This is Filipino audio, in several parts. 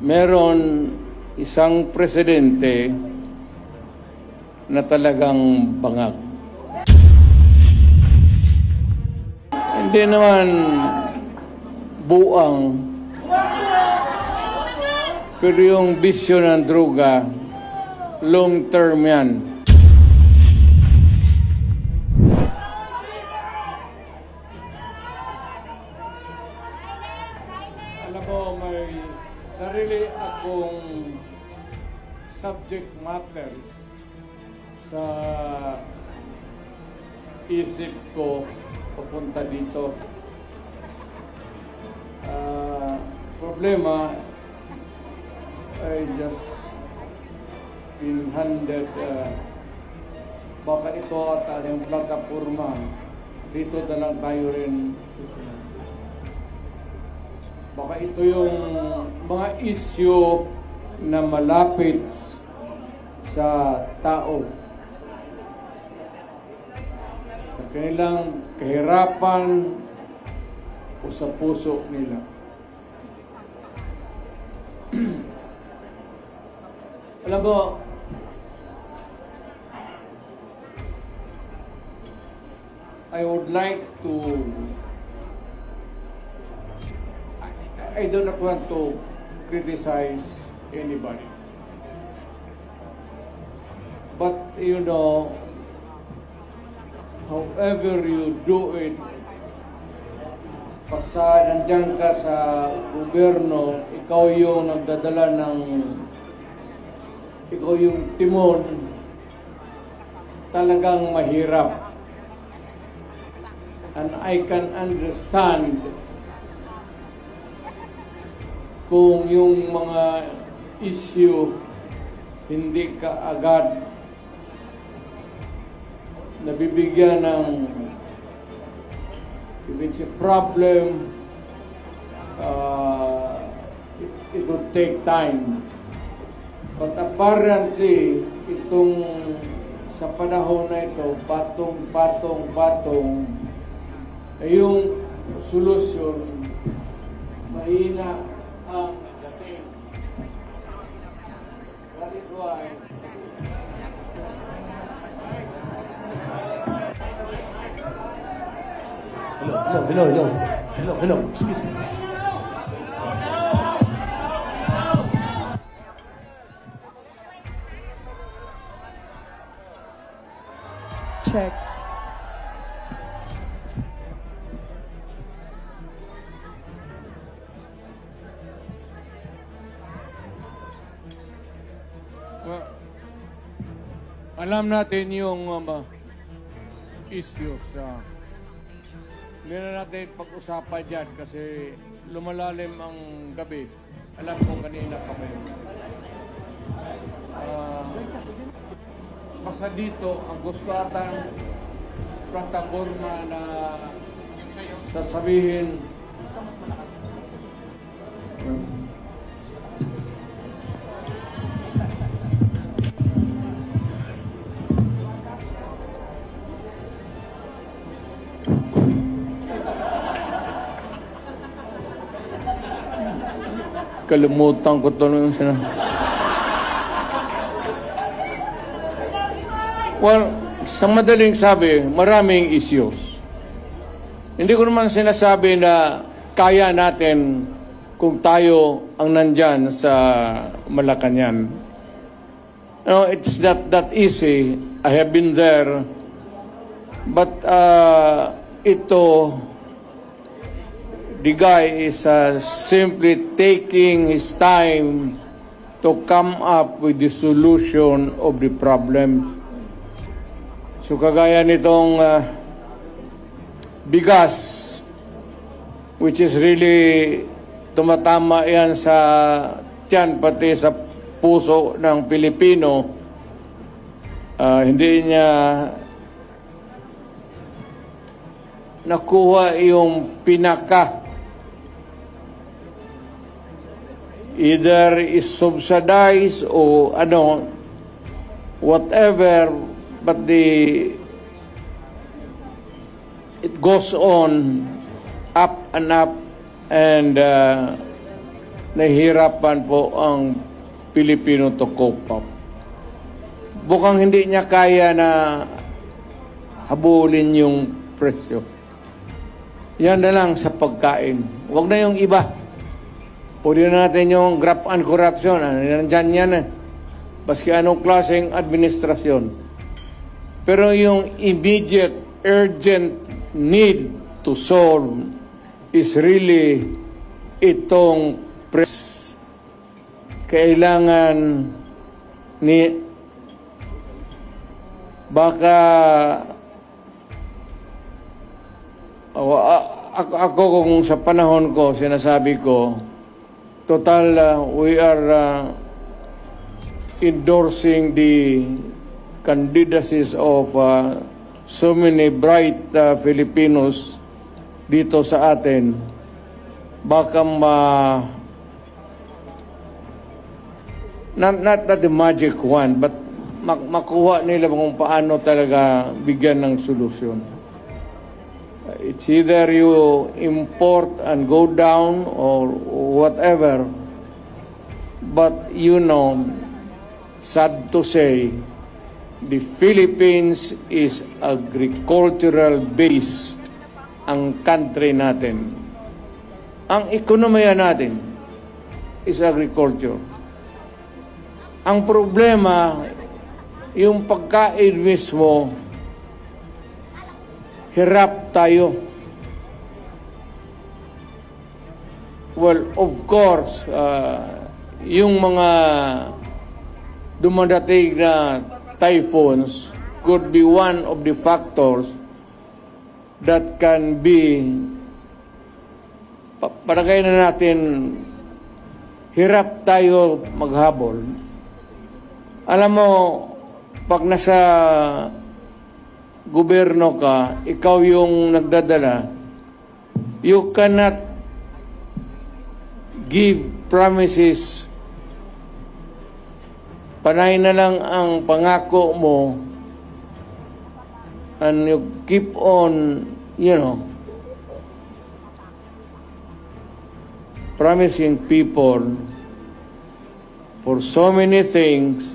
meron isang presidente na talagang bangag. Hindi naman buang, pero yung bisyo ng droga, long term yan. Alam mo, may sarili akong subject matter sa isip ko papunta dito. Problema, I just been handed baka ito at yung plataforma dito na lang tayo rin susunod. Baka ito yung mga issue na malapit sa tao, sa kanilang kahirapan o sa puso nila. Alam mo, I would like to, I do not want to criticize anybody. But, you know, however you do it, basta nandiyan ka sa gobyerno, ikaw yung nagdadala ng, ikaw yung timon, talagang mahirap. And I can understand kung yung mga issue hindi ka agad nabibigyan ng, if it's a problem, it would take time. But apparently, itong sa panahon na ito, patong, yung solusyon, mahina ang dating. That is why Hello, excuse me. Check. Well, alam natin yung issues. Hindi na natin pag-usapan dyan kasi lumalalim ang gabi. Alam ko kanina pa kayo. Basta dito, ang gusto atang plataforma na sasabihin kalimutan ko ito nung well, sa madaling sabi, maraming issues. Hindi ko naman sinasabi na kaya natin kung tayo ang nandyan sa Malacanang. No, it's not that easy. I have been there. But the guy is simply taking his time to come up with the solution of the problem. So kagaya nitong bigas, which is really tumatama yan sa tiyan pati sa puso ng Pilipino, hindi niya nakuha yung pinaka. Either is subsidized o whatever, but it goes on up and up, and nahihirapan po ang Pilipino to cope up. Bukang hindi niya kaya na habulin yung presyo. Yan na lang sa pagkain. Huwag na yung iba. Pwede na natin yung graft and corruption. Nandyan yan eh. Baski anong klaseng administrasyon. Pero yung immediate, urgent need to solve is really itong kailangan ni baka ako kung sa panahon ko sinasabi ko total we are endorsing the candidacies of so many bright Filipinos dito sa atin. Baka not the magic one, but makuha nila kung paano talaga bigyan ng solusyon. It's either you import and go down or whatever, but you know, sad to say, the Philippines is agricultural based ang country natin. Ang ekonomiya natin is agriculture. Ang problema, yung pagkain mismo, hirap tayo. Well, of course, yung mga dumadating na typhoons could be one of the factors that can be, palagay na natin, hirap tayo maghabol. Alam mo, pag nasa gobyerno ka, ikaw yung nagdadala, you cannot give promises. Panay na lang ang pangako mo and you keep on, promising people for so many things.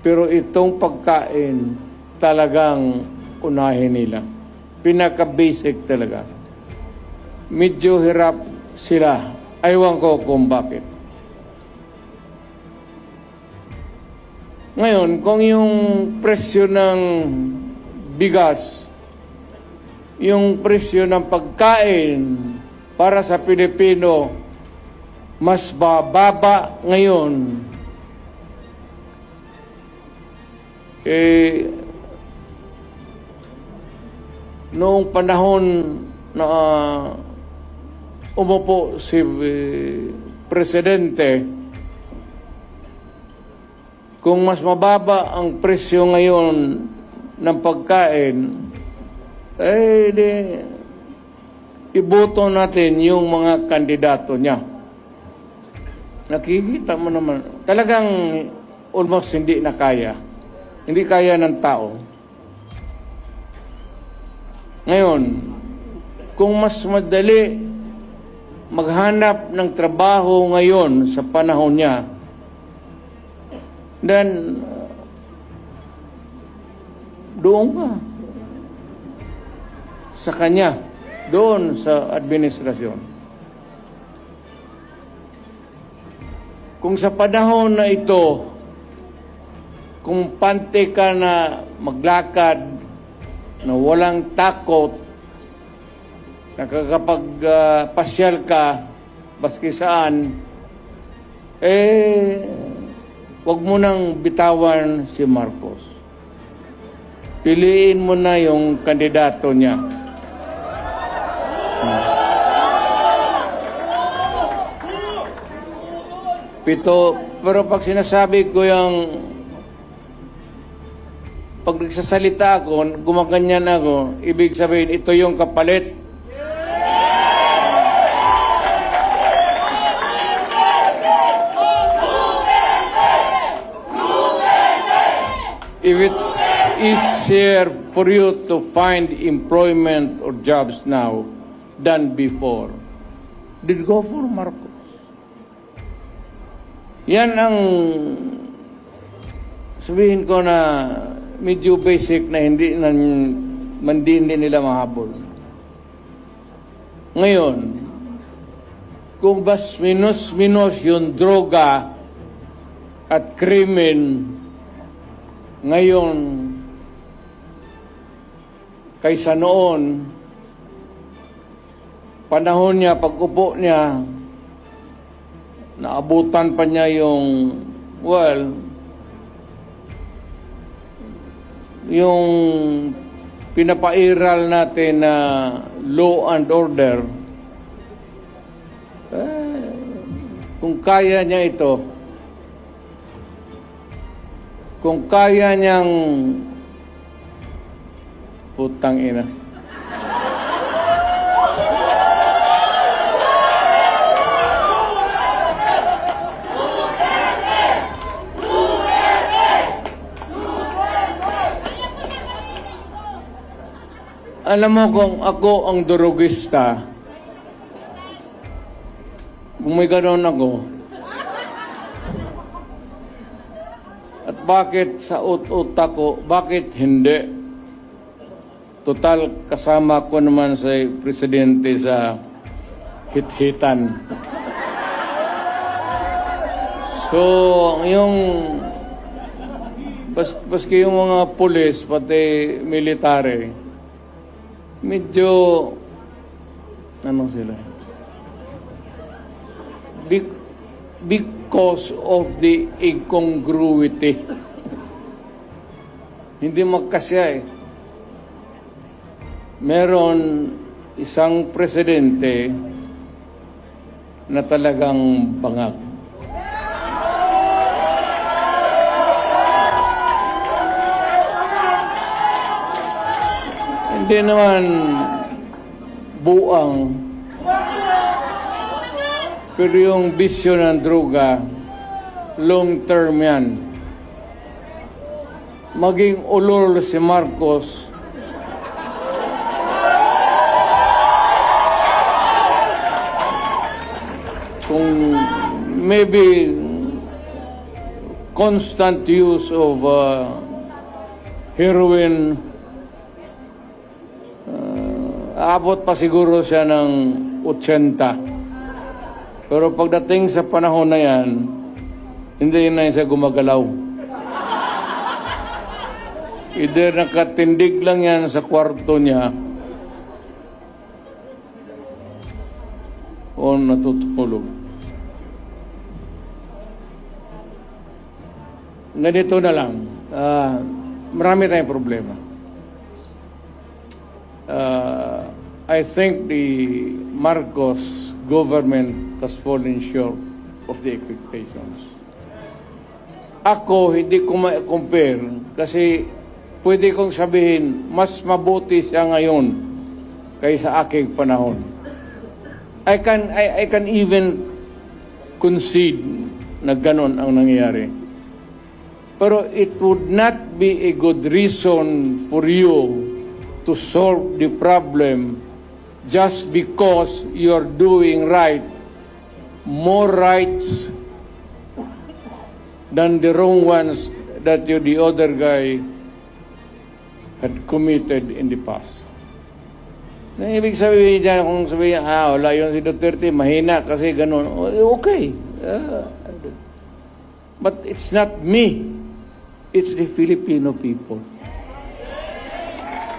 Pero itong pagkain, talagang unahin nila. Pinaka-basic talaga. Medyo hirap sila. Aywan ko kung bakit. Ngayon, kung yung presyo ng bigas, yung presyo ng pagkain para sa Pilipino, mas bababa ngayon, noong panahon na umupo si Presidente, kung mas mababa ang presyo ngayon ng pagkain, iboto natin yung mga kandidato niya. Nakikita mo naman, talagang almost hindi na kaya. Hindi kaya ng tao. Ngayon, kung mas madali maghanap ng trabaho ngayon sa panahon niya, then doon ka sa kanya, doon sa administrasyon. Kung sa panahon na ito, kung pante ka na maglakad, na walang takot, nakakapag-pasyal ka, baski saan, wag mo nang bitawan si Marcos. Piliin mo na yung kandidato niya. Pero pag sinasabi ko yung pag nagsasalita ako, gumaganyan ako, ibig sabihin, ito yung kapalit. If it's easier for you to find employment or jobs now than before, did go for Marcos. Yan ang sabihin ko na medyo basic na hindi nila mahabol. Ngayon, kung bas minus yung droga at krimen ngayon kaysa noon, panahon niya, pag-upo niya, naabutan pa niya yung, yung pinapairal natin na law and order. Kung kaya niya ito, kung kaya niyang putang ina. Alam mo kung ako ang durugista, kung may ganoon ako, at bakit sa utak ko, bakit hindi? Total, kasama ko naman sa presidente sa hit-hitan. So, yung baski yung mga pulis, pati military, medyo ano sila? Because of the incongruity. Hindi magkasya eh. Meron isang presidente na talagang bangag. Hindi naman buang, pero yung bisyo ng droga, long term yan. Maging ulol si Marcos, kung maybe constant use of heroin, aabot pa siguro siya ng 80. Pero pagdating sa panahon na yan, hindi na siya gumagalaw. Either nakatindig lang yan sa kwarto niya o natutulog. Ganito na lang. Marami tayong problema. I think the Marcos government has fallen short of the expectations. Ako, hindi ko ma-compare kasi pwede kong sabihin, mas mabuti siya ngayon kaysa aking panahon. I can even concede na ganon ang nangyayari. Pero it would not be a good reason for you to solve the problem just because you're doing right, more rights than the wrong ones that the other guy had committed in the past. Na ibig sabihin niya, kung sabihin, wala yun si Duterte, mahina kasi ganun. Okay. But it's not me. It's the Filipino people.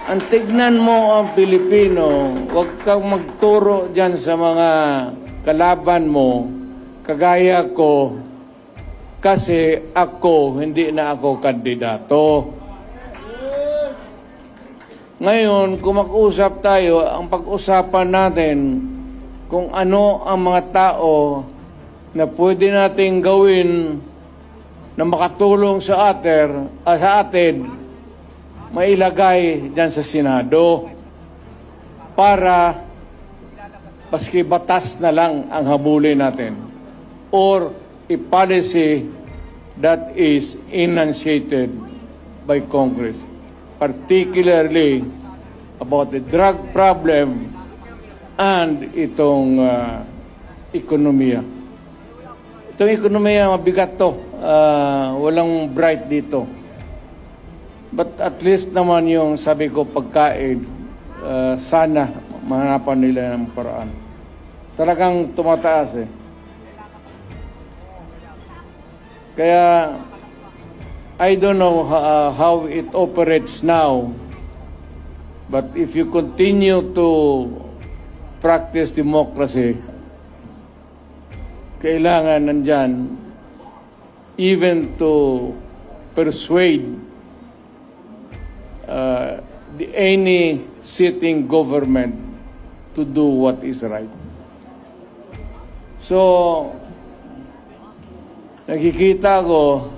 Ang tignan mo ang Pilipino, huwag kang magturo dyan sa mga kalaban mo, kagaya ko, kasi ako, hindi na ako kandidato. Ngayon, kung mag-usap tayo, ang pag-usapan natin kung ano ang mga tao na pwede nating gawin na makatulong sa atin, mailagay dyan sa Senado para paski batas na lang ang habulin natin or a policy that is enunciated by Congress, particularly about the drug problem and itong ekonomiya. Itong ekonomiya, mabigat to. Walang bright dito. But at least naman yung sabi ko pagkain, sana mahanapan nila ng paraan. Talagang tumataas eh. Kaya I don't know how it operates now, but if you continue to practice democracy, kailangan nandyan even to persuade any sitting government to do what is right. So, nakikita ko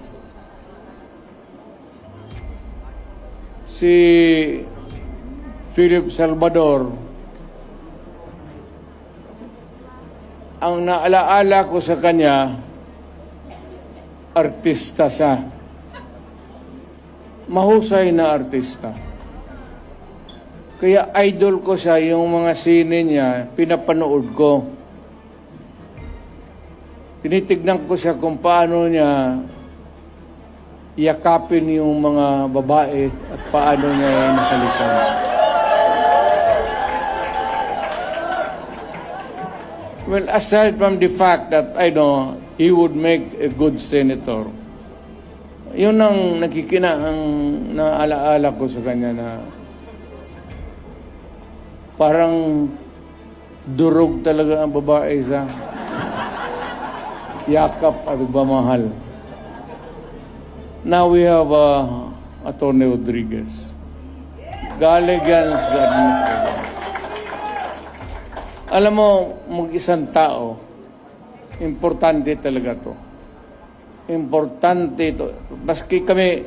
si Philip Salvador, ang naalaala ko sa kanya, artista siya. Mahusay na artista. Kaya idol ko siya, yung mga sine niya, pinapanood ko. Tinitignan ko siya kung paano niya yakapin yung mga babae at paano niya nakalikan. Well, aside from the fact that I know he would make a good senator, yun ang ang naalaala ko sa kanya na parang durog talaga ang babae sa yakap at pagmamahal. Now we have Atty. Rodriguez. Galing yan sa alam mo, mag-isang tao, importante talaga to. Importante ito. Baski kami,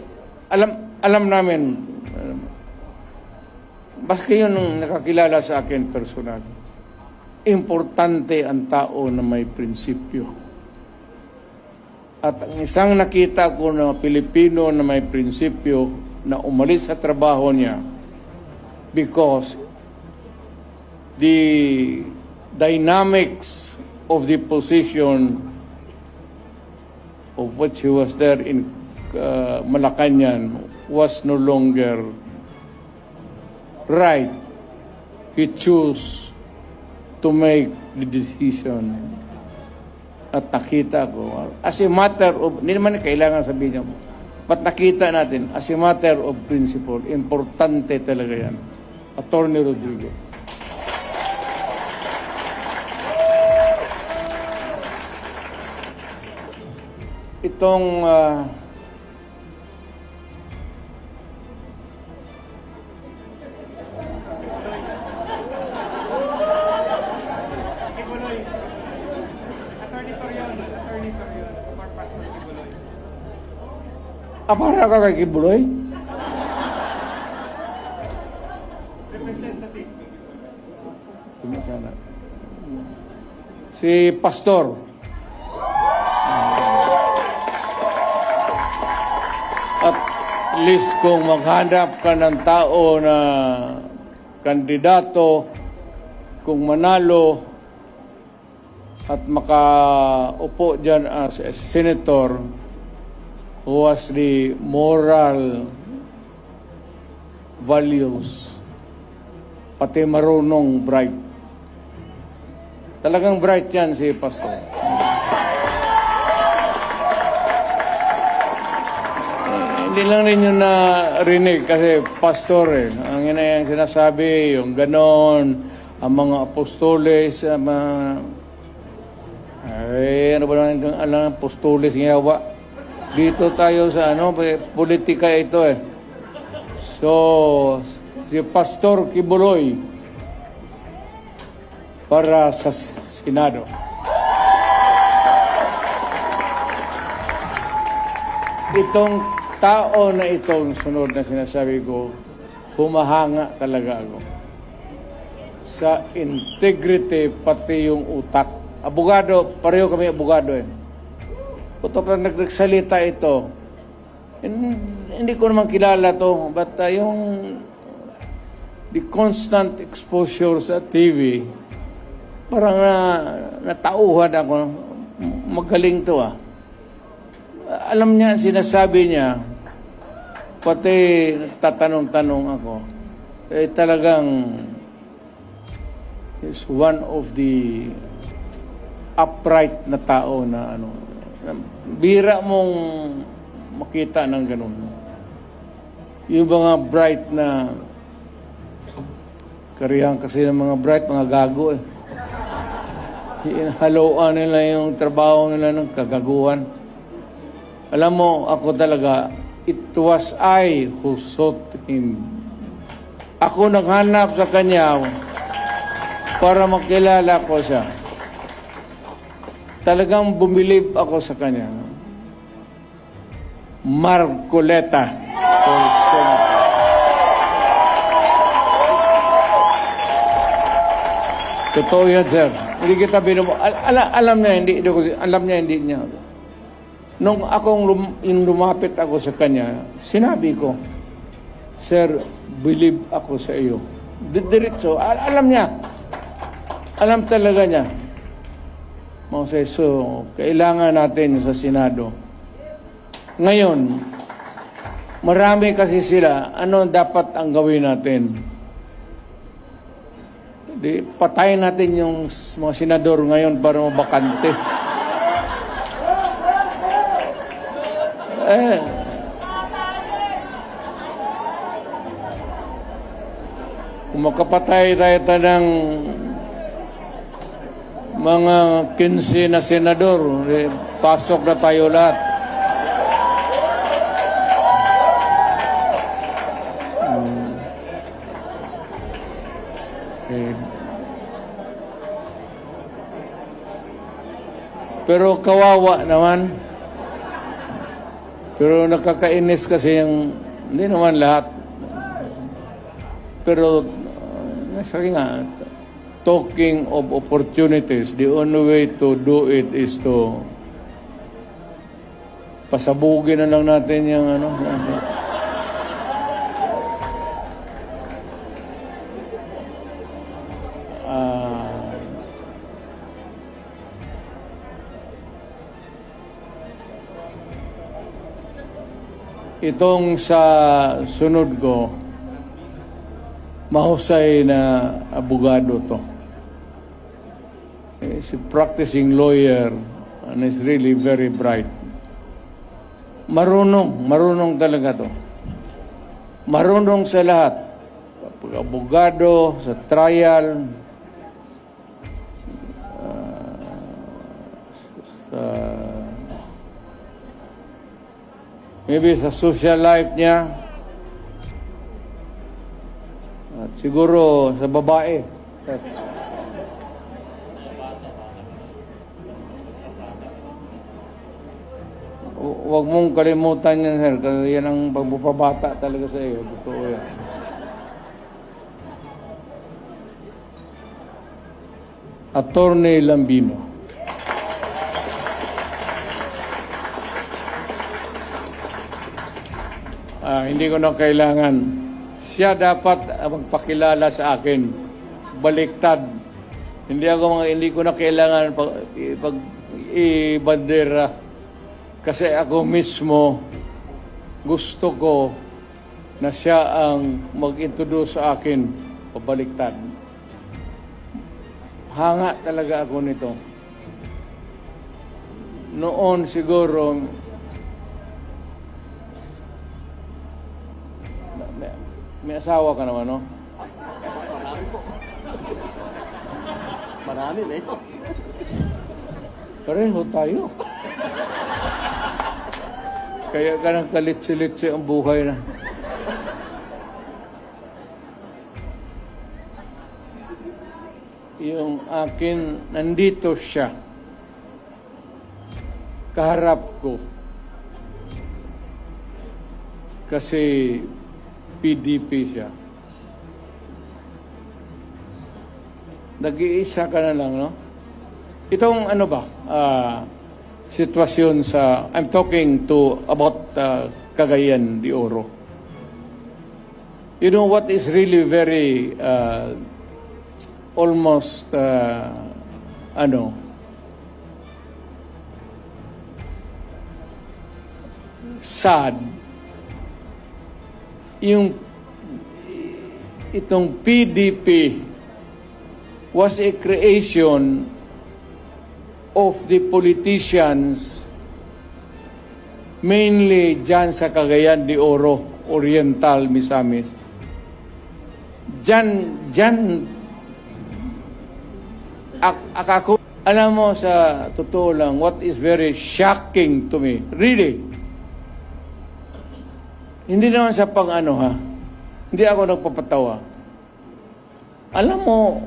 alam namin, baski yun ang nakakilala sa akin personal. Importante ang tao na may prinsipyo. At ang isang nakita ko na Pilipino na may prinsipyo na umalis sa trabaho niya because the dynamics of the position of which he was there in Malacanang was no longer right. He chose to make the decision. At nakita ko, as a matter of, hindi naman kailangan sabihin niya, but nakita natin, as a matter of principle, importante talaga yan. Atty. Rodriguez. Itong para ka kay Kibuloy? Representative. Si Pastor. At least kung maghanap ka ng tao na kandidato, kung manalo at makaupo dyan as a senator who has the moral values, pati marunong bright. Talagang bright yan si Pastor. Hindi lang rin yun narinig kasi pastor eh. Ang ina yung sinasabi, yung ganon, ang mga apostoles, ano ba naman alam, apostoles ng yawa. Dito tayo sa politika ito eh. So, si Pastor Kibuloy para sa Senado. Itong tao na itong sunod na sinasabi ko, humahanga talaga ako sa integrity pati yung utak. Abogado, pareho kami abogado eh. Putok na nagsalita ito. Hindi ko naman kilala to, but yung the constant exposure sa TV, parang natauhan ako. Magaling to ah. Alam niya, sinasabi niya, pati tatanong-tanong ako, talagang is one of the upright na tao na bira mong makita ng ganun. Yung mga bright na karihan kasi ng mga bright, mga gago eh. Haloan nila yung trabaho nila ng kagaguhan. Alam mo, ako talaga, it was I who sought him. Ako naghanap sa kanya para makilala ko siya. Talagang bumilib ako sa kanya. Marcoleta. Totoo yan, sir. Hindi kita alam niya, hindi niya. Nung lumapit ako sa kanya, sinabi ko, Sir, believe ako sa iyo. Diretso, alam niya. Alam talaga niya. So, kailangan natin sa Senado. Ngayon, marami kasi sila, ano dapat ang gawin natin? Patayin natin yung mga senador ngayon para mabakante. Kung makapatay tayo ng mga 15 na senador, pasok na tayo lahat. Pero kawawa naman. Pero nakakainis kasi hindi naman lahat. Pero, sabi nga, talking of opportunities, the only way to do it is to pasabugin na lang natin yung itong sa sunod ko, mahusay na abogado to. He's a practicing lawyer and is really very bright. Marunong talaga to. Marunong sa lahat. Abogado, sa trial, maybe sa social life niya, at siguro sa babae. Huwag mong kalimutan yan, sir, kasi yan ang pagpapabata talaga sa iyo. Totoo yan. Attorney Lambino. Hindi ko na kailangan. Siya dapat magpakilala sa akin. Baliktad. Hindi ko na kailangan ibandera. Kasi ako mismo gusto ko na siya ang mag-introduce sa akin. Pabaliktad. Hanga talaga ako nito. Noon siguro may asawa ka naman, no? Marami po. Marami na ito. Pareho tayo. Kaya ka nang kalitsi-litsi ang buhay na. Yung akin, nandito siya. Kaharap ko. Kasi PDP siya. Nag-iisa ka na lang, no? Itong ano ba, sitwasyon sa, I'm talking about Cagayan de Oro. You know what is really very, almost sad itong PDP was a creation of the politicians mainly dyan sa Cagayan de Oro, Oriental, Misamis. Dyan, ako, alam mo, sa totoo lang, what is very shocking to me, really, hindi naman sa pang-ano ha, hindi ako nagpapatawa. Alam mo,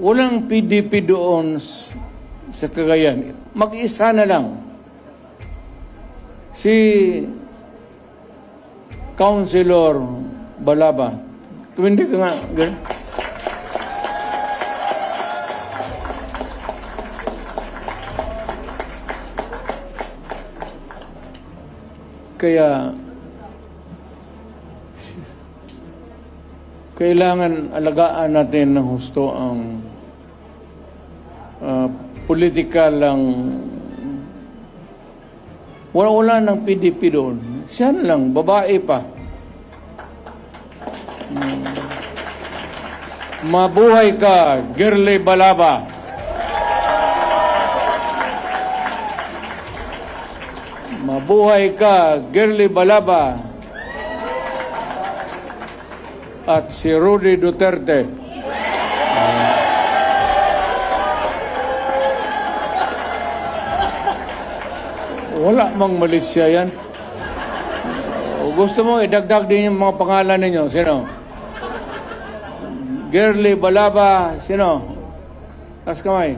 walang PDP doon sa Cagayan. Mag-isa na lang. Si Councilor Balaba. Tumindi ka nga. Kaya kailangan alagaan natin ng husto ang political lang. Wala ng PDP doon. Siya lang, babae pa. Mabuhay ka, Girly Balaba. Mabuhay ka, Girly Balaba. At si Rudy Duterte. Wala mang Malaysia yan. Gusto mo, idagdag din yung mga pangalan ninyo. Sino? Girly Balaba. Sino? Taas kamay.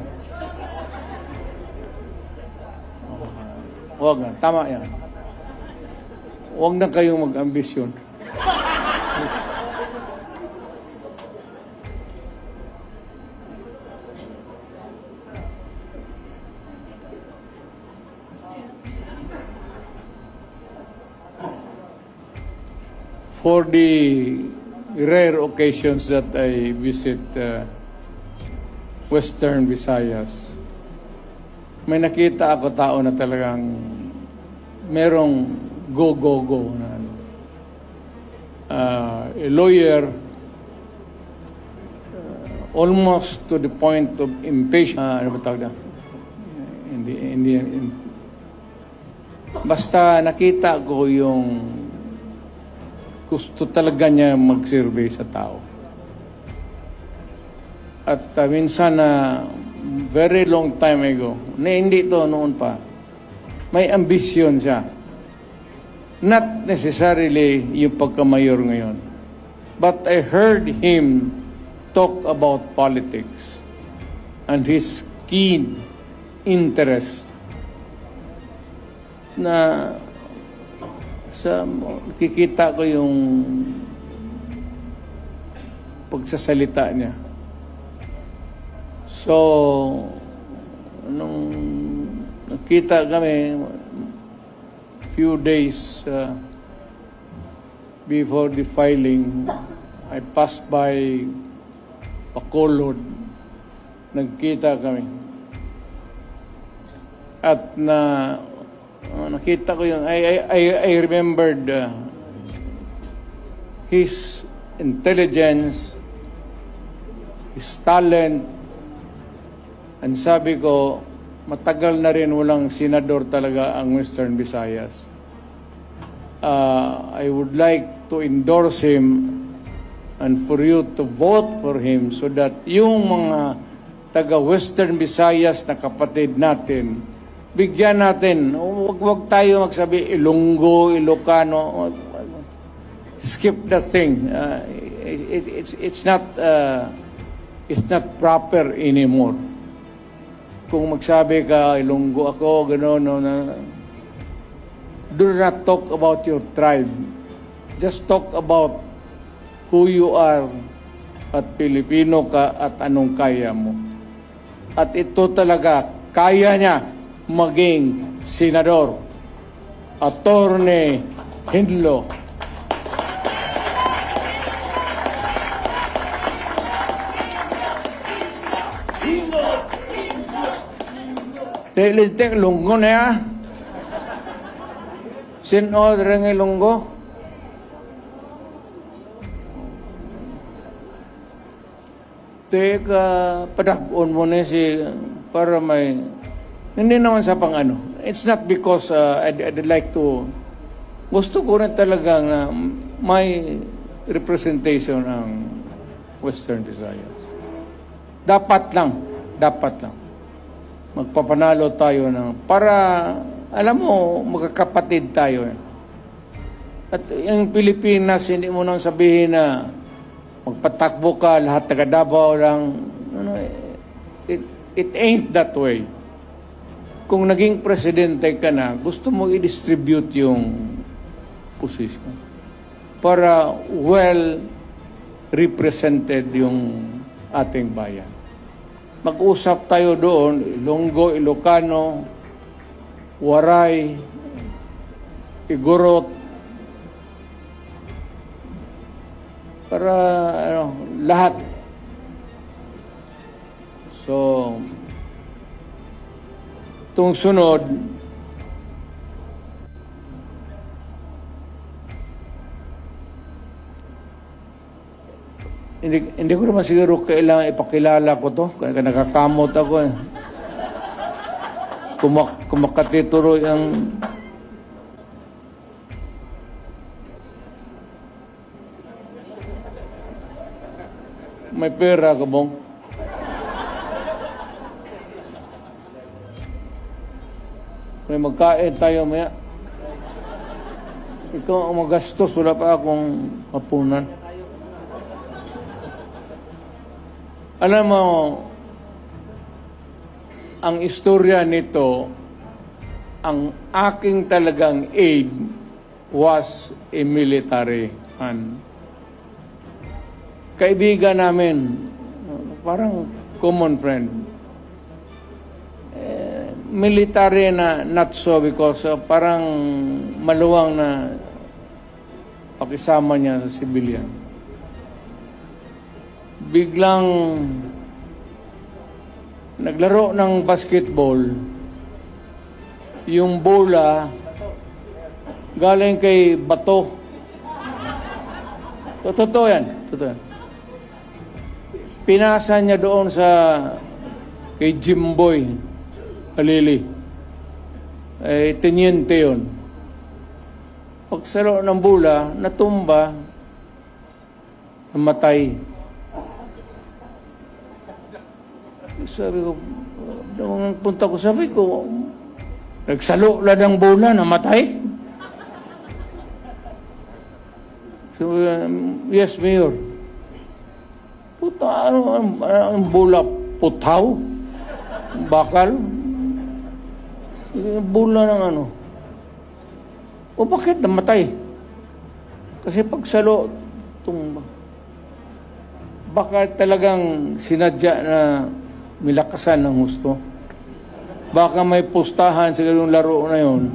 Huwag na. Tama yan. Huwag na kayong mag-ambisyon. For the rare occasions that I visit Western Visayas, may nakita ako tao na talagang merong go na a lawyer almost to the point of impatience. Ano ba tawag na? Basta nakita ko yung gusto talaga niya mag-survey sa tao. At minsan very long time ago, na hindi to noon pa, may ambisyon siya. Not necessarily yung pagkamayor ngayon. But I heard him talk about politics and his keen interest na nakikita ko yung pagsasalita niya. So, nung nakita kami few days before the filing, I passed by Bacolod. Nagkita kami. At nakita ko yung I remembered his intelligence, his talent, and sabi ko, matagal na rin walang senador talaga ang Western Visayas. I would like to endorse him and for you to vote for him so that yung mga taga-Western Visayas na kapatid natin, bigyan natin. Huwag tayo magsabi Ilonggo, Ilocano. Skip that thing. It's not proper anymore. Kung magsabi ka Ilonggo ako, gano'n, do not talk about your tribe. Just talk about who you are at Pilipino ka at anong kaya mo. At ito talaga, kaya niya maging senador. Attorney Hinlo. Lilintik, lunggo na ya. Sin-order ng lunggo. Teka, padakon mo na si, para may, hindi naman sa pang ano. It's not because I'd like to, gusto ko na talagang may representation ang Western Visayas. Dapat lang. Magpapanalo tayo ng, para, alam mo, magkakapatid tayo. At yung Pilipinas, hindi mo nang sabihin na magpatakbo ka, lahat taga Davao lang. Ano, it ain't that way. Kung naging presidente ka na, gusto mo i-distribute yung position para well represented yung ating bayan. Mag-usap tayo doon, Ilonggo, Ilocano, Waray, Igorot, para lahat. So, itong sunod, hindi ko naman siguro kailangan ipakilala ko to. Kaya nakakamot ako eh. Kumakatituroy ang may pera ka bong? May magkain tayo maya. Ikaw ang magastos, wala pa akong hapunan. Alam mo, ang istorya nito, ang aking talagang aide was a military man. Kaibigan namin, parang common friend. Military na not so because parang maluwang na pakisama niya sa civilian. Biglang naglaro ng basketball, yung bola galing kay bato. Totoo yan. Pinasa niya doon sa kay Jimboy Alili. Teniente yun. Pagsalo ng bola, natumba, namatay. Sabi ko, nung punta ko, sabi ko, nagsalo lang ng bola, namatay? So, yes, Mayor. Puta, ang bola? Putaw? Bakal? Bola ng ano? O bakit namatay? Kasi pagsalo, tumba. Baka talagang sinadya na milakasan ng husto. Baka may pustahan sa ganung laro na yun.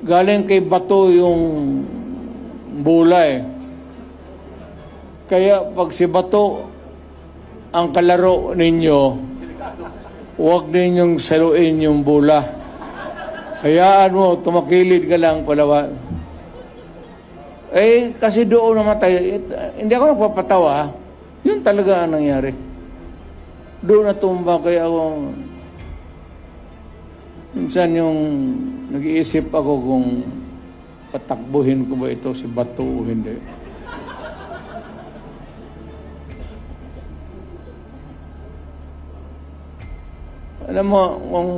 Galing kay bato yung bola eh. Kaya pag si bato ang kalaro ninyo, huwag ninyong saluin yung bola. Hayaan mo, tumakilid ka lang palawa. Eh, kasi doon namatay. Hindi ako nagpapatawa. Yun talaga ang nangyari. Doon natumba kaya ako. Minsan yung nag-iisip ako kung patakbuhin ko ba ito si Bato o hindi. Alam mo, kung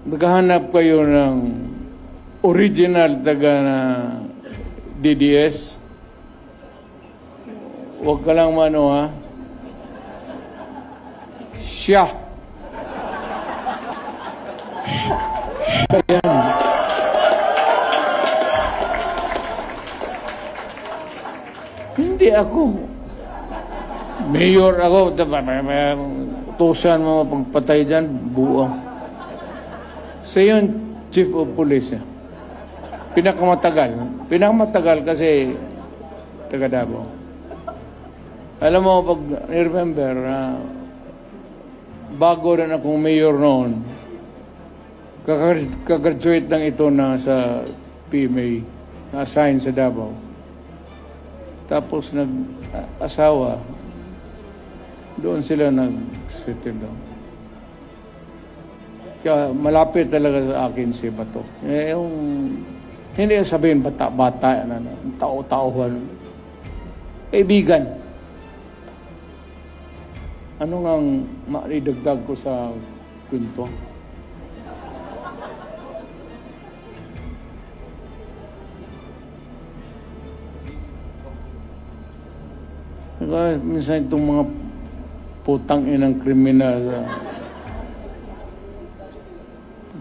maghahanap kayo ng original taga na DDS, huwag ka lang mano ha. Siya. Ayan. Hindi ako. Mayor ako. Utusan mo pagpatay dyan, buo. Sa yun, Chief of Police. Pinakamatagal kasi taga Davao. Alam mo, pag remember, bago rin akong mayor noon, Kagraduate lang ito na sa PMA, na-assign sa Davao. Tapos nag-asawa, doon sila nag-settle down. Kaya malapit talaga sa akin si Bato. Hindi sabihin bata-bata, tao-tauhan. Kaibigan. Ano nga maidagdag ko sa kwento? Minsan itong mga putang inang kriminal,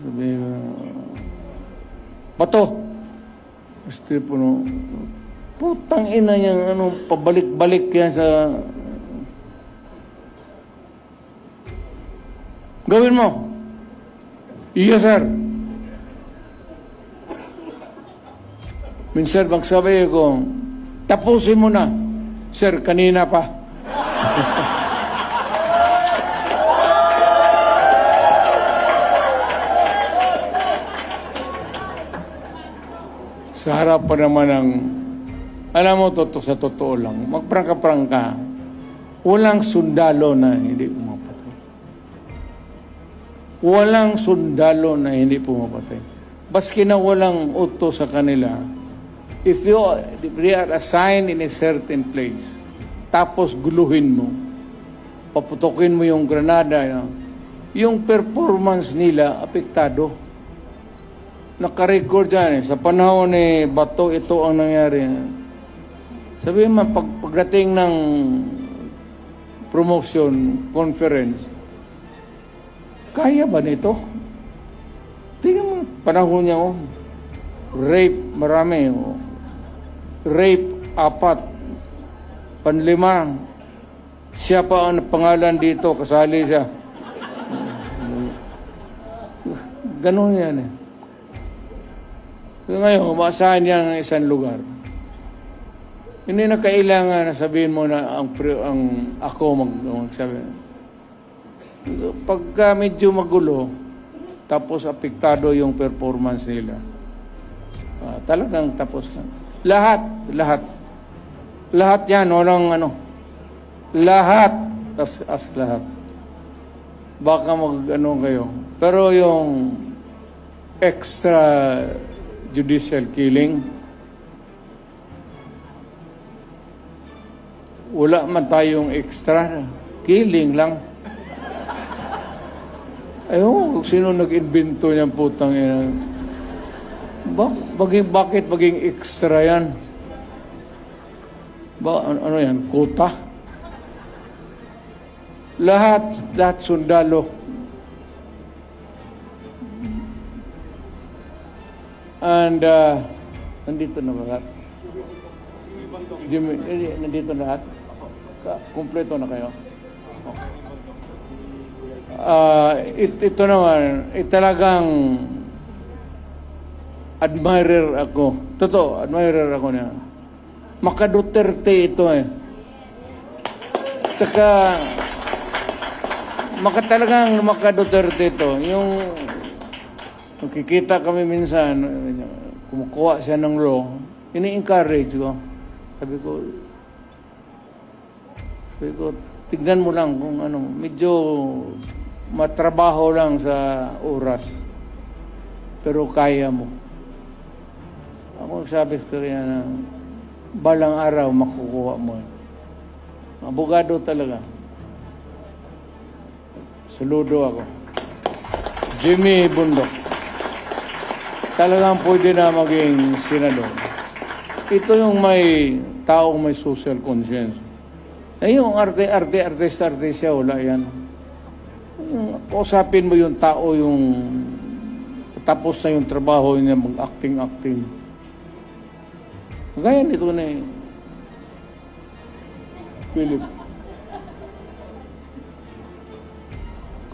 sabi, Bato, gusto po no, putang ina niyang pabalik-balik yan sa, gawin mo. Yes, sir. Minsan magsabi ko, tapusin mo na. Sir, kanina pa. Sa harap pa naman ng, alam mo, sa totoo lang, magprangka-prangka, walang sundalo na hindi pumapatay. Walang sundalo na hindi pumapatay. Baski na walang uto sa kanila, if they are assigned in a certain place, tapos guluhin mo, paputokin mo yung granada, yung performance nila, apektado. Naka-record yan. Sa panahon ni Bato, ito ang nangyari. Sabihin mo, pagdating ng promotion, conference, kaya ba nito? Tingnan mo, panahon niya, rape, marami, rape, 4, panlima, siya pa ang pangalan dito, kasali siya. Ganun yan eh. Ngayon, maasahan niya ng isang lugar. Hindi na kailangan na sabihin mo na ako magsabi. Pagka medyo magulo, tapos apektado yung performance nila, talagang tapos na. Lahat yan, walang lahat, as lahat. Baka kayo. Pero yung extra judicial killing, wala man tayong extra killing lang. Ayun, sino nag-invento niyang putang ina? Bakit maging extra yan? Ano yan? Kota? Lahat sundalo. And, nandito na ba lahat? Nandito na lahat? Kompleto na kayo? Ito naman, talagang admirer ako. Totoo, admirer ako niya. Maka-Duterte ito eh. Tsaka, talagang maka-Duterte ito. Yung nakikita kami minsan, kumukuha siya ng law, ini-encourage ko. Sabi ko, tignan mo lang kung medyo matrabaho lang sa oras. Pero kaya mo. Ako sabi ko rin na balang araw makukuha mo. Abogado talaga. Saludo ako. Jimmy Bundok. Talagang pwede na maging senador. Ito yung may taong may social conscience. Yung arte siya, wala yan. Usapin mo yung tao, yung tapos na yung trabaho niya, mag-acting. Gaya nito na eh. Philip.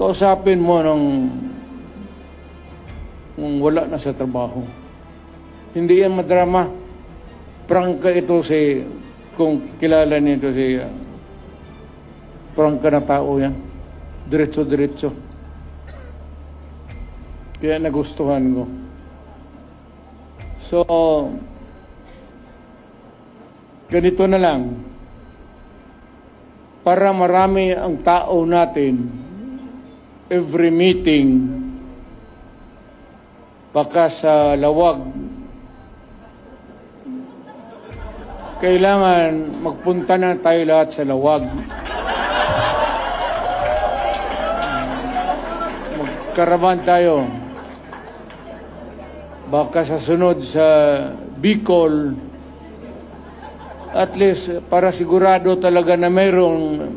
Kausapin mo nung wala na sa trabaho. Hindi yan madrama. Prangka ito kung kilala nito prangka na tao yan. Diretso-diretso. Kaya nagustuhan ko. So, ganito na lang. Para marami ang tao natin, every meeting, baka sa lawag, kailangan magpunta na tayo lahat sa lawag. Magkaraban tayo. Baka sa sunod sa Bicol, at least para sigurado talaga na mayroong,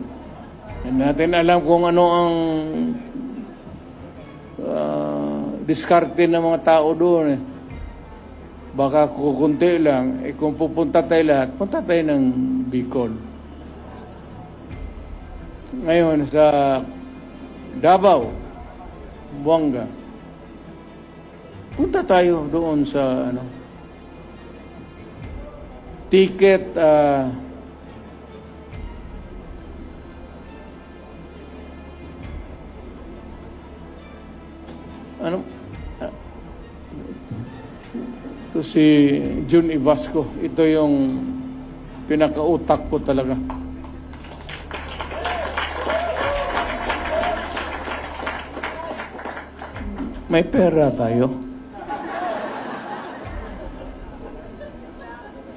natin alam kung ano ang diskarte ng mga tao doon. Baka kukunti lang. Kung pupunta tayo lahat, punta tayo ng Bicol. Ngayon sa Davao, Buanga, punta tayo doon sa ticket ito si Jun Ibasco. Ito yung pinakautak ko talaga. May pera tayo.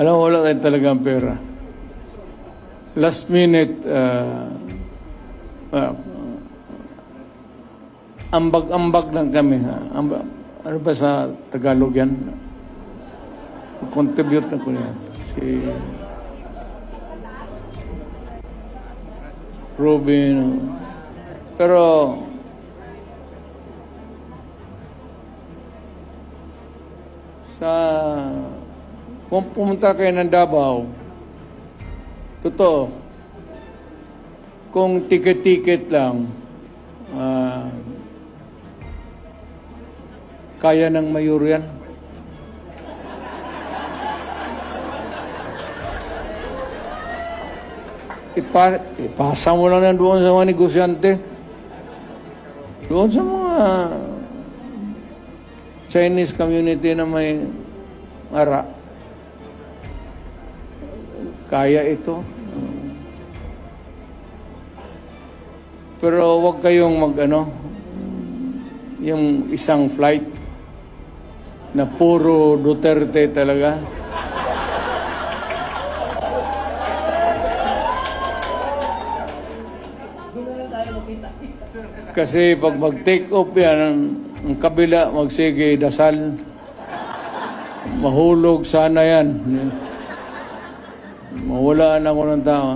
Alam mo, wala tayo talagang pera. Last minute, ambag-ambag lang kami. Ano ba sa Tagalog yan? Contribute na ko yan. Si Robin. Pero kung pumunta kayo ng Davao, totoo, kung ticket-ticket lang, kaya ng mayor yan. Ipasa mo lang yan doon sa mga negosyante. Doon sa mga Chinese community na may ara. Kaya ito. Pero wag kayong yung isang flight na puro Duterte talaga. Kasi pag mag-take off yan, ang kabila, magsige, dasal. Mahulog sana yan. Mawalaan ako ng tao.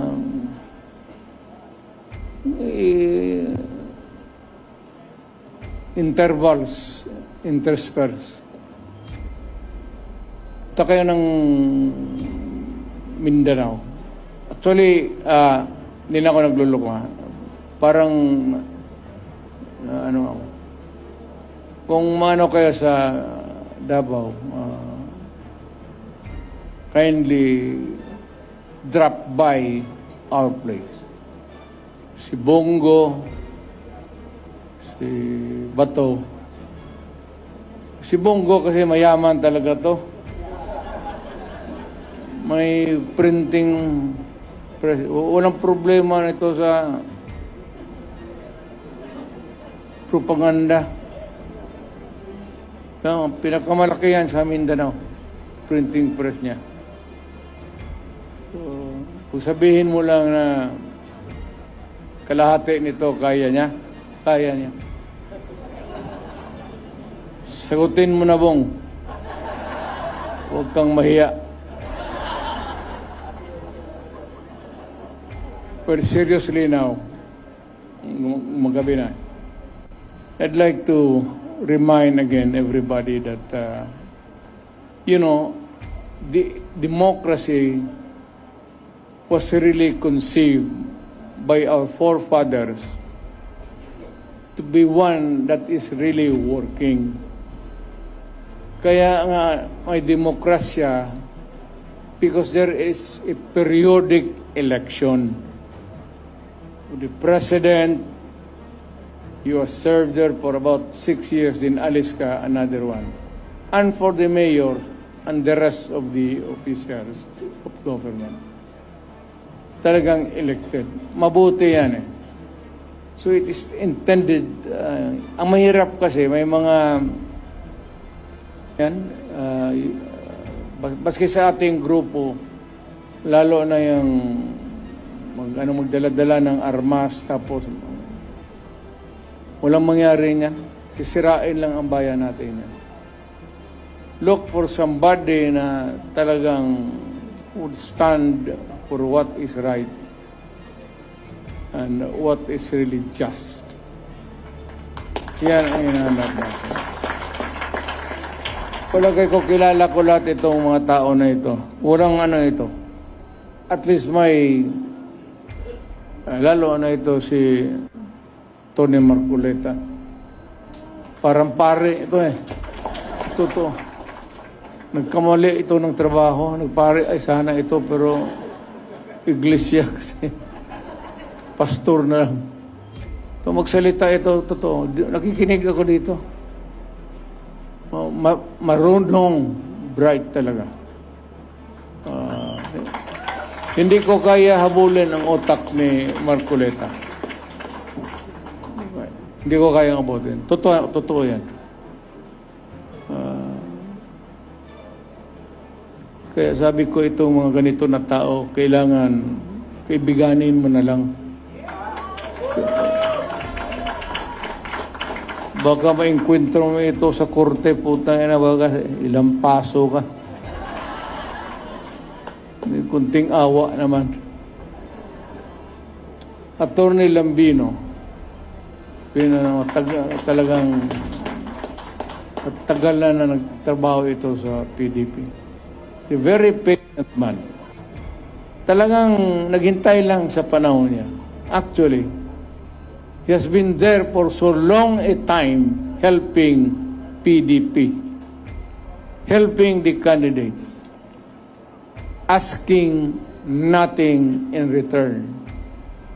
Intervals, intersperse. Ito kayo ng Mindanao. Actually, hindi na ako nagluloko. Parang, kung mano kayo sa Davao, kindly drop by our place. Si Bongo, si Bato. Si Bongo kasi mayaman talaga to. May printing press. Walang problema nito sa propaganda. Pinakamalaki yan sa Mindanao. Printing press niya. So, kung sabihin mo lang na kalahati nito, kaya niya. Kaya niya. Sagutin mo na, Bong. Huwag kang mahiya. But seriously now, magabi na. I'd like to remind again everybody that, the democracy was really conceived by our forefathers to be one that is really working. Kaya nga may demokrasya because there is a periodic election. The president You have served there for about 6 years, then alis ka, another one. And for the mayor and the rest of the officials of government. Talagang elected. Mabuti yan eh. So it is intended, ang mahirap kasi, may mga, yan, baski sa ating grupo, lalo na yung magdala-dala ng armas, tapos walang mangyari niyan. Sisirain lang ang bayan natin yan. Look for somebody na talagang would stand for what is right and what is really just. Yan ang hinahanap natin. Palagay ko, kilala ko lahat itong mga tao na ito. Walang ano ito. At least may, lalo na ito si Tony Marcoleta. Parang pare ito eh. Totoo. Nagkamali ito ng trabaho. Nagpare, ay sana ito, pero iglesia kasi. Pastor na lang. So magsalita ito, totoo. Nakikinig ako dito. Marunong, bright talaga. Hindi ko kaya habulin ang otak ni Marcoleta. Hindi ko kaya abutin. Totoo yan. Kaya sabi ko, itong mga ganito na tao, kailangan kaibiganin mo na lang. Baka ma-enkwentro mo ito sa korte, putang ina, baka ilang paso ka. May kunting awa naman. Attorney Lambino, talagang tagal na nagtrabaho ito sa PDP. A very patient man. Talagang naghintay lang sa panahon niya. Actually, he has been there for so long a time helping PDP, helping the candidates, asking nothing in return.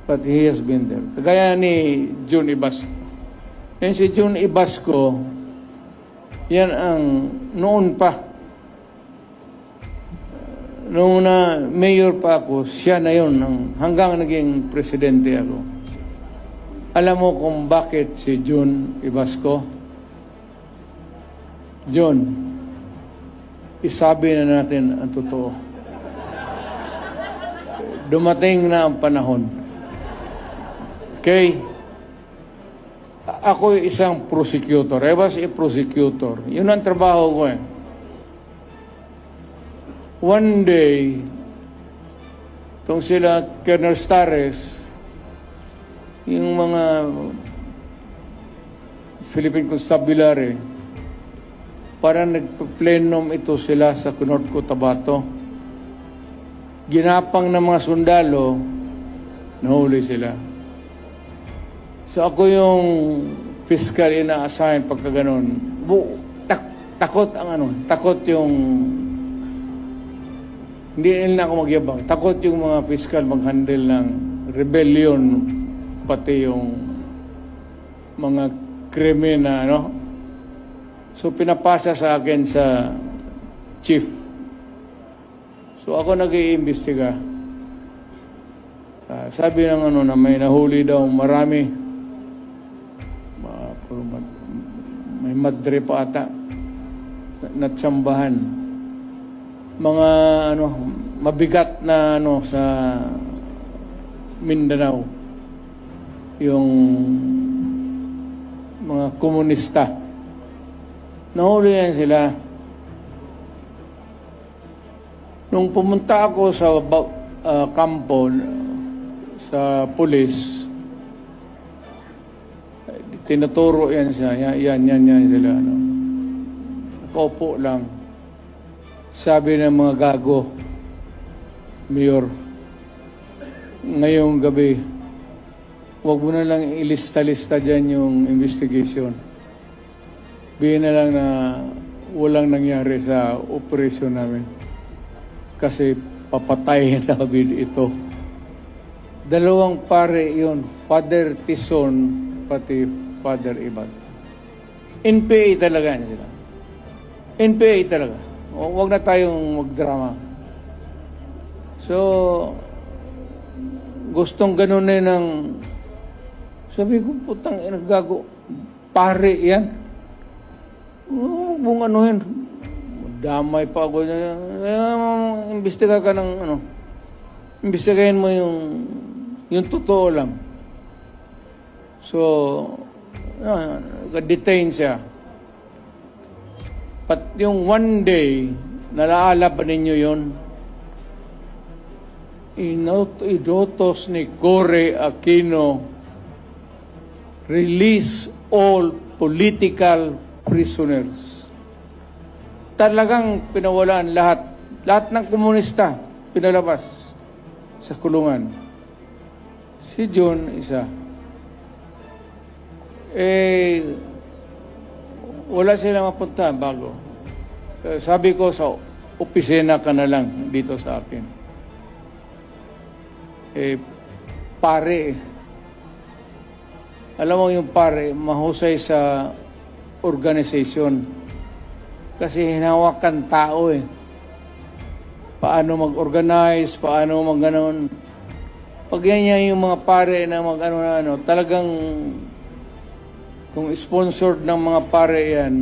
But he has been there. Kagaya ni June Ibasco. Yan si June Ibasco, yan ang noon pa, noong na mayor pa ako, siya na yun, hanggang naging presidente ako. Alam mo kung bakit si June Ibasco? John, isabi na natin ang totoo. Dumating na ang panahon. Okay? Ako isang prosecutor. I was a prosecutor. Yun ang trabaho ko eh. One day, itong sila Colonel Stares, yung mga Philippine Constabulary, parang nagpa-plenum ito sila sa North Cotabato. Ginapang ng mga sundalo, nahuli sila. So ako yung fiscal ina-assign pagka ganun. Takot ang takot yung, hindi nila ako magyabang, takot yung mga fiscal mag-handle ng rebellion, pati yung mga krimen na, So pinapasa sa akin sa chief. So ako nag-iimbestiga. Sabi ng na may nahuli daw marami. May madre pa ata natsambahan. Mga mabigat na sa Mindanao. Yung mga komunista. Nahuli yan sila. Nung pumunta ako sa kampo sa pulis, tinuturo yan siya. Yan sila. Nakaupo lang. Sabi ng mga gago, Mayor, ngayong gabi, huwag mo na lang ilista-lista dyan yung investigation. Bihin na lang na walang nangyari sa operasyon namin. Kasi papatayin namin ito. Dalawang pare yun, Father Tison, pati Father Ibag. NPA talaga yan sila. NPA talaga. Huwag na tayong magdrama. So, gustong ganun ng sabi ko, putang gago, pare yan. Kung ano yan, damay pa ako. Imbestiga ka ng imbestigahin mo yung totoo lang. So, detain siya. But yung one day, nalaala pa ninyo yun, inutos ni Cory Aquino, release all political prisoners. Talagang pinawalaan lahat ng komunista, pinalabas sa kulungan. Si John, isa. Wala sila mapunta bago. Sabi ko, sa opisina ka na lang dito sa akin. Pare, alam mo yung pare, mahusay sa organization. Kasi hinawakan tao Paano mag-organize, paano mag-ganon. Pag yan yung mga pare na mag-ano, talagang kung sponsored ng mga pare yan,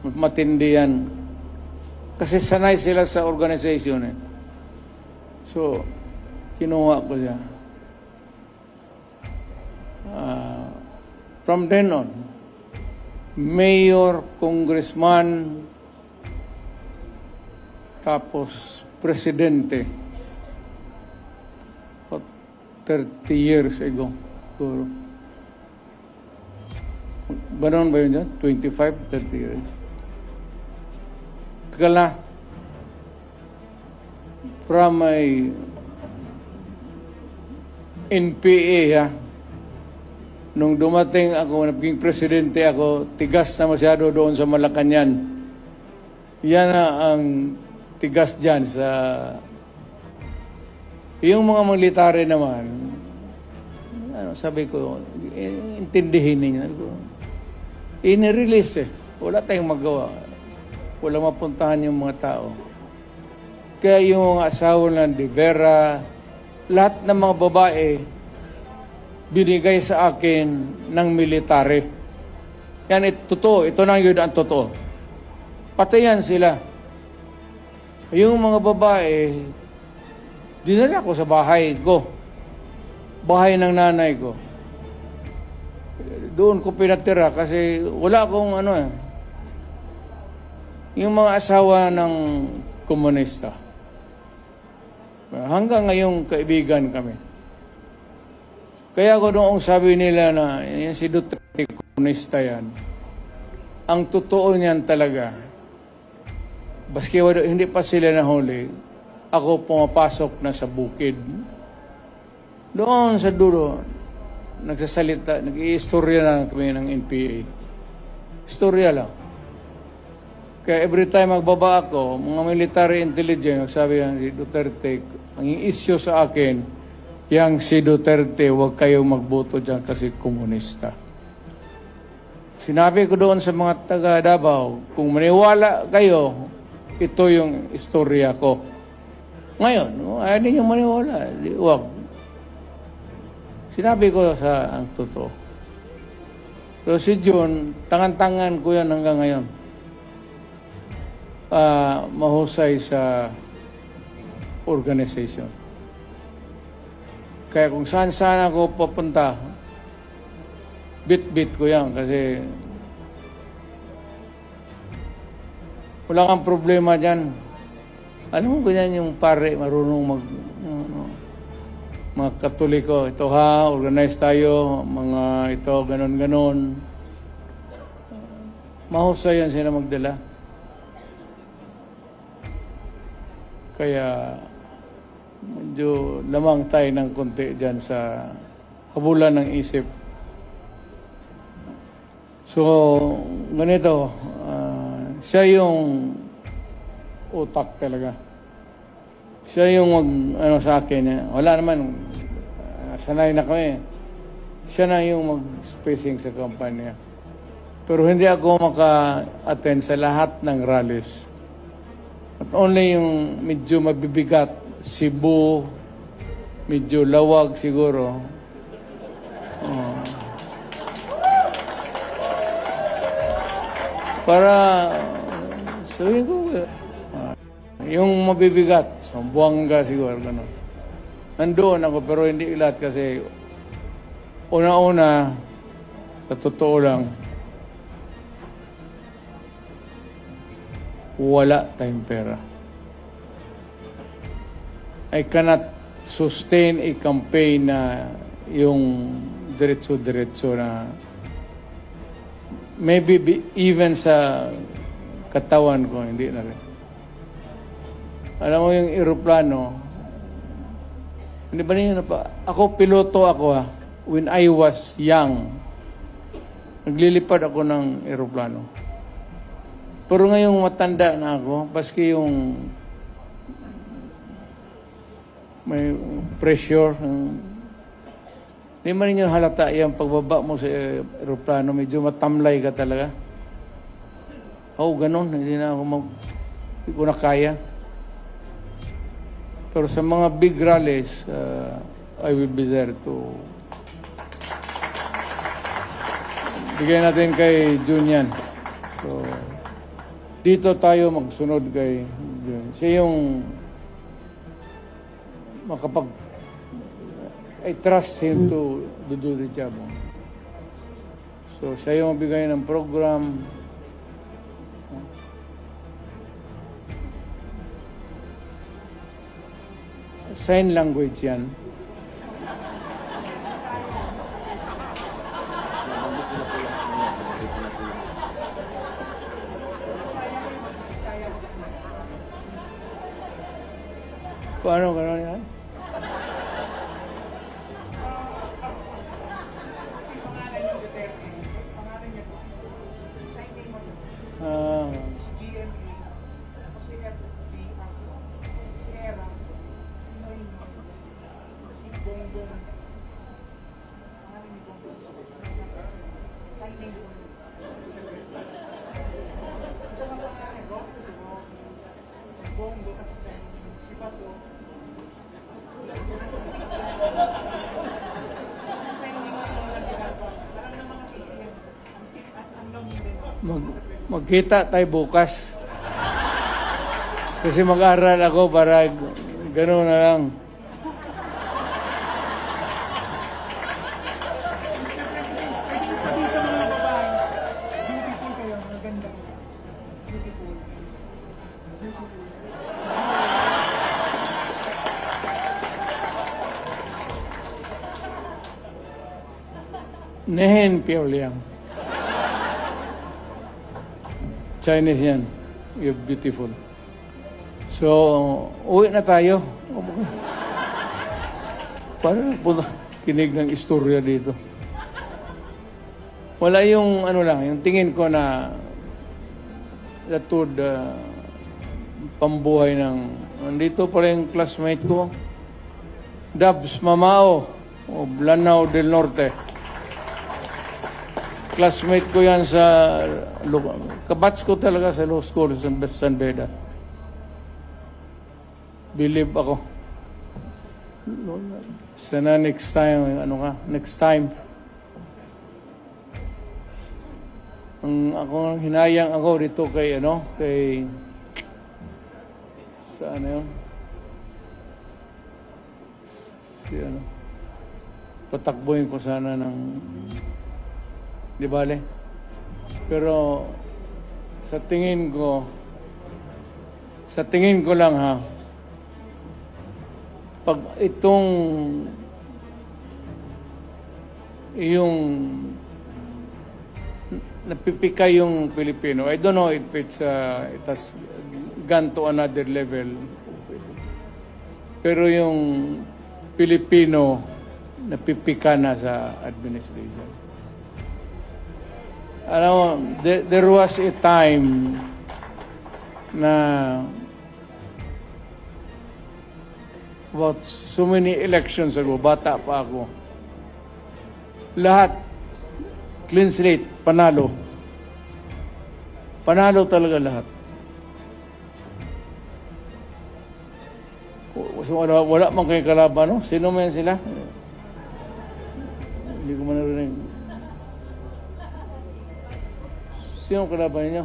matindi yan. Kasi sanay sila sa organization So, kinuha ko siya. From then on, mayor, congressman, tapos presidente. 30 years ago. Siguro. Ganon ba yun dyan? 25, 30 years. Tagal na. From my NPA, nung dumating ako, naging presidente ako, tigas na masyado doon sa Malacanang. Yan na ang tigas dyan sa... Yung mga military naman, sabi ko, intindihin ninyo. Inirelease Wala tayong magawa. Wala mapuntahan yung mga tao. Kaya yung asawa ng De Vera, lahat ng mga babae, binigay sa akin ng military. Yan, totoo. Ito na yun ang totoo. Patayan sila. Yung mga babae, dinala ko sa bahay ko. Bahay ng nanay ko. Doon ko pinatira kasi wala akong yung mga asawa ng komunista. Hanggang ngayong kaibigan kami. Kaya ko noong sabi nila na yung si Duterte komunista yan, ang totoo niyan talaga, baski hindi pa sila nahuli, ako pumapasok na sa bukid. Doon sa dulo, nagsasalita, nag-i-istorya na kami ng NPA. Istorya lang. Kaya every time magbaba ako, mga military intelligence, sabi yan si Duterte, ang issue sa akin, yang si Duterte, huwag kayong magboto dyan kasi komunista. Sinabi ko doon sa mga taga Davao, kung maniwala kayo, ito yung istorya ko. Ngayon, ayaw ninyong maniwala. Huwag. Sinabi ko sa ang totoo. So si John, tangan-tangan ko yan hanggang ngayon. Mahusay sa organization. Kaya kung saan-saan ako papunta, bit-bit ko yan kasi wala kang problema dyan. Alam mo, ganyan yung pare, marunong mga Katoliko, ito organize tayo, mga ito, ganon-ganon. Mahusay yan sila magdala. Kaya medyo lamang tayo ng konti dyan sa habulan ng isip. So, ganito, siya yung utak talaga. Siya yung sa akin. Wala naman, sanay na kami. siya na yung mag-spacing sa kampanya. Pero hindi ako maka-attend sa lahat ng rallies. At only yung medyo mabibigat, Cebu, medyo lawag siguro. Para, sabihin ko, yung mabibigat, Zamboanga siguro, gano'n. Nandoon ako, pero hindi lahat kasi una-una, sa totoo lang, wala tayong pera. I cannot sustain a campaign na yung diretso-diretso na maybe even sa katawan ko, hindi na rin. Alam mo yung eroplano, hindi ba niyo na pa? Ako, piloto ako when I was young. Naglilipad ako ng eroplano. Pero ngayong matanda na ako, paski yung may pressure, hindi man ninyo halata yung pagbaba mo sa eroplano, medyo matamlay ka talaga. Ganun, hindi ko na kaya. Pero sa mga big rallies, I will be there to bigay natin kay Junian. So, dito tayo magsunod kay Junian. Siya yung I trust him to do the job. So, siya yung magbigay ng program. Sign language yan. Kung ano yan? Magkita tayo bukas. Kasi mag-aral ako para gano'n na lang. Nehen Pioliang. Chinese yan. You're beautiful. So, uwi na tayo. Para po kinig ng istorya dito. Wala yung ano lang, yung tingin ko na latud pambuhay ng nandito pala yung classmate ko. Dabs Mamao o Lanao del Norte. Classmate ko yan sa kabats ko talaga sa law school sa San Beda. Believe ako. Sana next time, next time. Ako hinayang ako dito kay saan yun? Patakbuhin ko sana ng di bale? Pero sa tingin ko lang pag itong yung napipika yung Pilipino, I don't know if it has gone to another level. Pero yung Pilipino napipika na sa administration. There was a time na about so many elections ago, bata pa ako, Lahat. Clean slate. Panalo. Panalo talaga lahat. Wala man kayo kalaban, no? Sino man sila? Hindi ko man narinig. Sino kalaban niyo?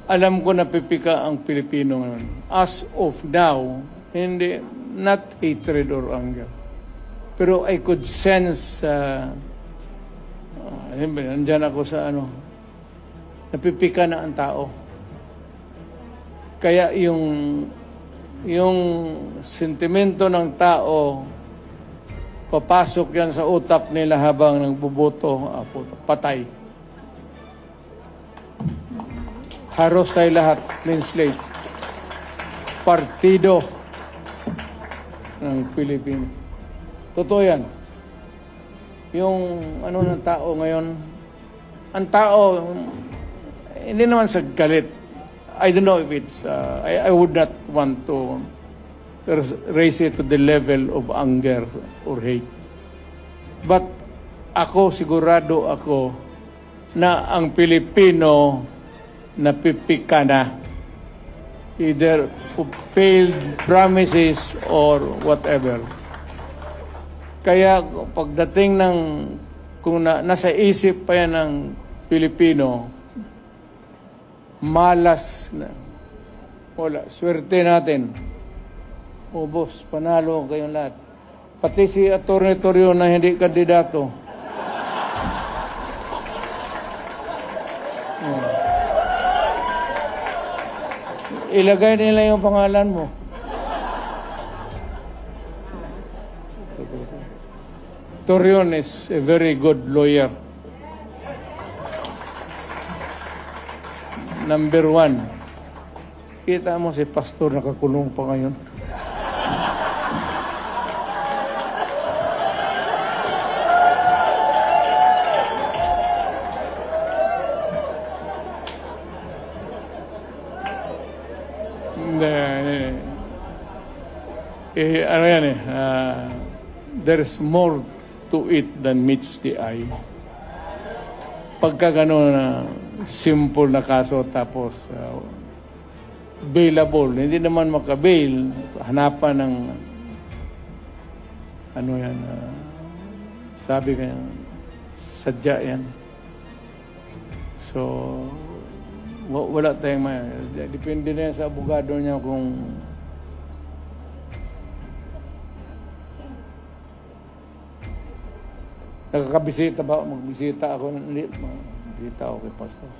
Alam ko na pipika ang Pilipino ngayon. As of now, hindi, not hatred or anger. Pero I could sense, nandyan ako sa napipika na ang tao. Kaya yung sentimento ng tao, papasok yan sa utak nila habang nagbuboto, patay. Haros tayo lahat, clean slate. Partido ng Pilipino. Totoo yan. Yung ng tao ngayon, ang tao, hindi naman sa galit. I don't know if it's, I would not want to raise it to the level of anger or hate. But sigurado ako na ang Pilipino napipika na. Either failed promises or whatever. Kaya pagdating kung nasa isip pa yan ng Pilipino, malas na. Wala, swerte natin. Boss, panalo kayong lahat. Pati si Atty. Torreon na hindi kandidato. Ilagay nila yung pangalan mo. Torreon is a very good lawyer. Number 1. Kita mo si pastor nakakulong pa ngayon. There's more to it than meets the eye. Pagka gano'n simple na kaso tapos bailable, hindi naman makabail, hanapan ng sabi kaya sadya yan. So wala tayong depende na yan sa abogado niya kung nakakabisita ba? Magbisita ako. Magbisita ako kay Pastor.